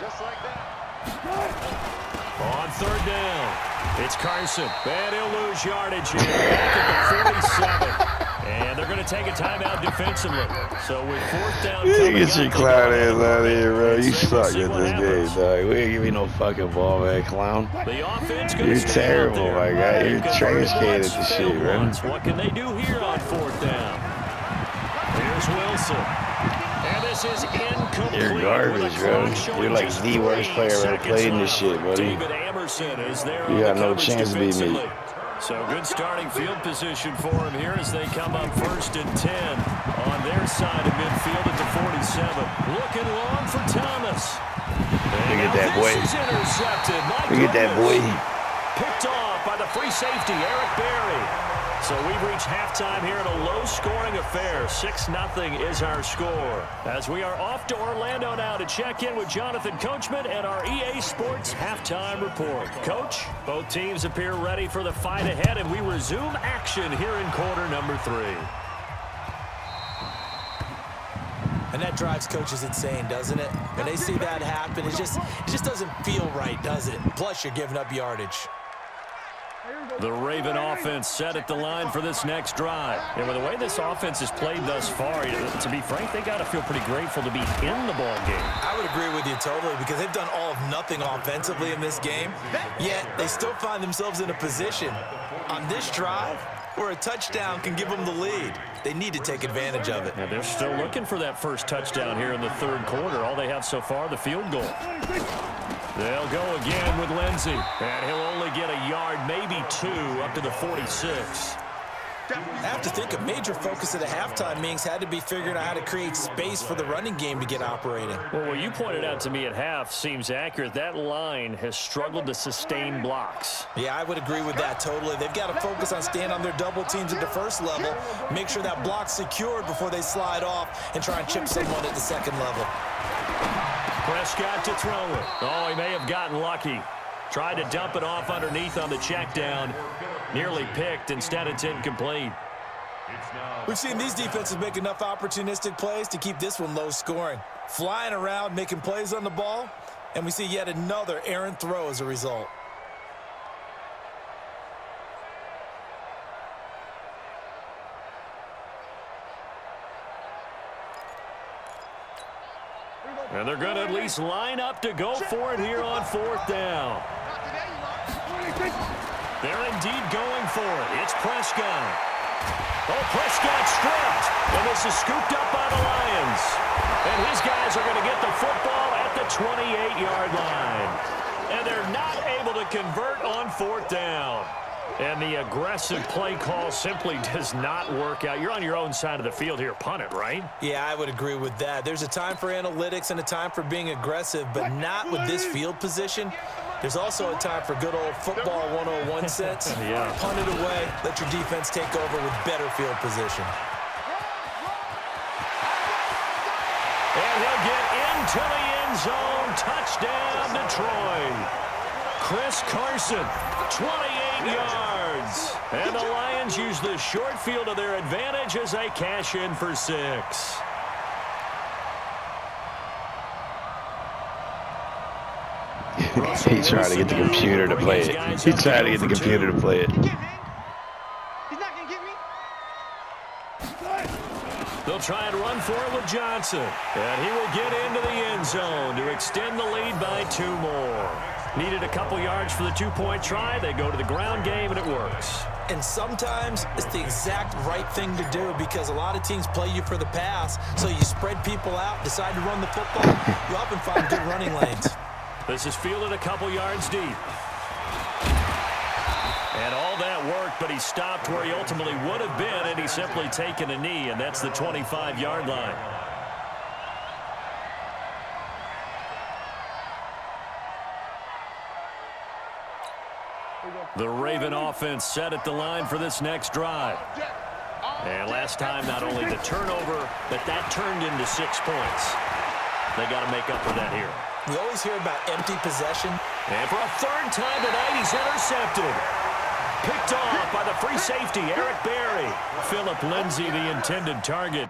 On third down, it's Carson. And he'll lose yardage here back at the 47. And they're going to take a timeout defensively. So with fourth down coming Get your clown ass out of here, bro. You suck at this happens. game, dog. We ain't give you no fucking ball, man, clown. The offense You're terrible, my guy. You're trash can at the shit, bro. What can they do here on fourth down? Here's Wilson. And this is incomplete. You're garbage, bro. You're like the worst player ever played in this shit, buddy. David Amerson is there. You got no chance to beat me. So good starting field position for him here as they come up 1st and 10 on their side of midfield at the 47. Looking long for Thomas. Look at that boy. Look at that boy. Picked off by the free safety, Eric Berry. So we've reached halftime here in a low-scoring affair. 6-0 is our score. As we are off to Orlando now to check in with Jonathan Coachman and our EA Sports halftime report. Coach, both teams appear ready for the fight ahead, and we resume action here in quarter number 3. And that drives coaches insane, doesn't it? When they see that happen, it just doesn't feel right, does it? Plus, you're giving up yardage. The Raven offense set at the line for this next drive. And with the way this offense has played thus far, to be frank, they got to feel pretty grateful to be in the ball game. I would agree with you totally because they've done all of nothing offensively in this game, yet they still find themselves in a position on this drive where a touchdown can give them the lead. They need to take advantage of it. Yeah, they're still looking for that first touchdown here in the third quarter. All they have so far, the field goal. They'll go again with Lindsey. And he'll only get a yard, maybe 2, up to the 46. I have to think a major focus of the halftime meetings had to be figuring out how to create space for the running game to get operating. Well, what you pointed out to me at half seems accurate. That line has struggled to sustain blocks. Yeah, I would agree with that totally. They've got to focus on staying on their double teams at the first level, make sure that block's secured before they slide off and try and chip someone at the second level. Prescott to throw it. Oh, he may have gotten lucky. Tried to dump it off underneath on the check down. Nearly picked. Instead, it's incomplete. We've seen these defenses make enough opportunistic plays to keep this one low scoring. Flying around, making plays on the ball, and we see yet another errant throw as a result. And they're going to at least line up to go for it here on fourth down. They're indeed going for it. It's Prescott. Oh, Prescott stripped. And this is scooped up by the Lions. And his guys are going to get the football at the 28-yard line. And they're not able to convert on fourth down. And the aggressive play call simply does not work out. You're on your own side of the field here. Punt it, right? Yeah, I would agree with that. There's a time for analytics and a time for being aggressive, but not with this field position. There's also a time for good old football 101 sense. Yeah. Punt it away. Let your defense take over with better field position. And he'll get into the end zone. Touchdown, Detroit. Chris Carson, 28 yards. And the Lions use the short field to their advantage as they cash in for 6. He tried to get the computer to play it. He tried to get the computer to play it. He's not going to get me. They'll try and run for it with Johnson. And he will get into the end zone to extend the lead by 2 more. Needed a couple yards for the 2-point try. They go to the ground game, and it works. And sometimes it's the exact right thing to do because a lot of teams play you for the pass. So you spread people out, decide to run the football. You often find good running lanes. This is fielded a couple yards deep. And all that worked, but he stopped where he ultimately would have been, and he's simply taken a knee, and that's the 25-yard line. The Raven offense set at the line for this next drive. And last time, not only the turnover, but that turned into 6 points. They got to make up for that here. We always hear about empty possession. And for a third time tonight, he's intercepted. Picked off by the free safety, Eric Berry. Philip Lindsay, the intended target.